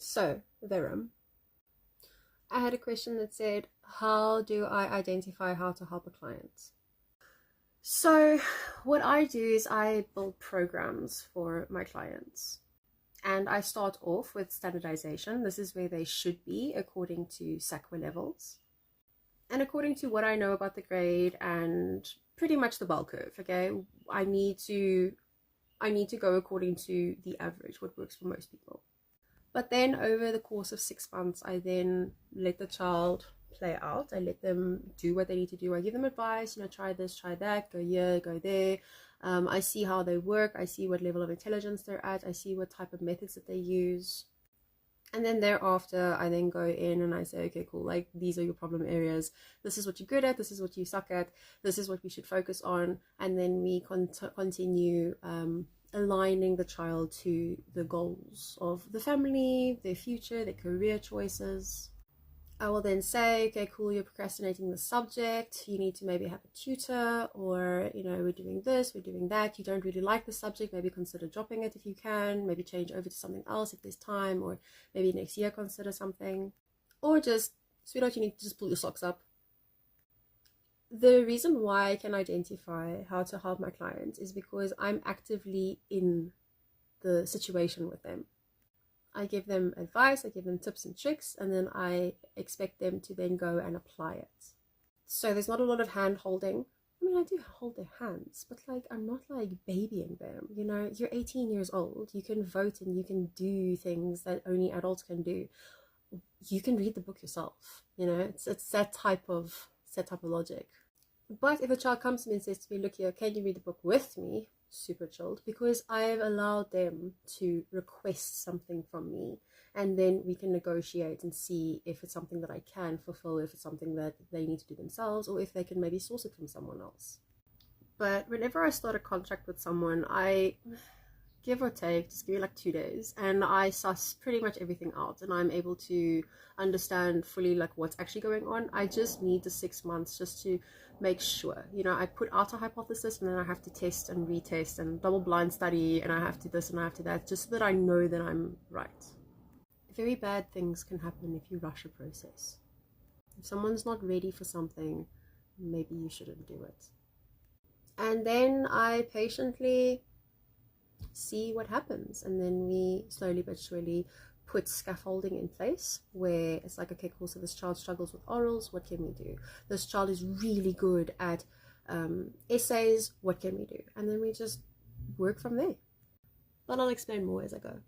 So, Verum, I had a question that said, how do I identify how to help a client? So, what I do is I build programs for my clients. And I start off with standardization. This is where they should be according to SACWA levels. And according to what I know about the grade and pretty much the bell curve, okay? I need to go according to the average, what works for most people. But then over the course of 6 months, I then let the child play out. I let them do what they need to do. I give them advice, try this, try that, go here, go there. I see how they work. I see what level of intelligence they're at. I see what type of methods that they use. And then thereafter, I then go in and I say, okay, cool, like these are your problem areas. This is what you're good at. This is what you suck at. This is what we should focus on. And then we continue aligning the child to the goals of the family, their future, their career choices. I will then say, okay, cool, you're procrastinating the subject. You need to maybe have a tutor, or, we're doing this, we're doing that. You don't really like the subject. Maybe consider dropping it if you can. Maybe change over to something else if there's time, or maybe next year consider something. Or just, sweetheart, you need to just pull your socks up. The reason why I can identify how to help my clients is because I'm actively in the situation with them. I give them advice, I give them tips and tricks, and then I expect them to then go and apply it. So there's not a lot of hand holding. I mean, I do hold their hands, but I'm not babying them. You're 18 years old. You can vote and you can do things that only adults can do. You can read the book yourself. It's that type of logic. But if a child comes to me and says to me, look here, can you read the book with me? Super chilled, because I've allowed them to request something from me, and then we can negotiate and see if it's something that I can fulfill, if it's something that they need to do themselves, or if they can maybe source it from someone else. But whenever I start a contract with someone, I give or take, just give me 2 days, and I suss pretty much everything out, and I'm able to understand fully what's actually going on. I just need the 6 months just to make sure. I put out a hypothesis, and then I have to test and retest and double blind study, and I have to this and I have to that, just so that I know that I'm right. Very bad things can happen if you rush a process. If someone's not ready for something, maybe you shouldn't do it. And then I patiently see what happens, and then we slowly but surely put scaffolding in place where it's okay, cool, so this child struggles with orals, what can we do? This child is really good at essays, what can we do? And then we just work from there. But I'll explain more as I go.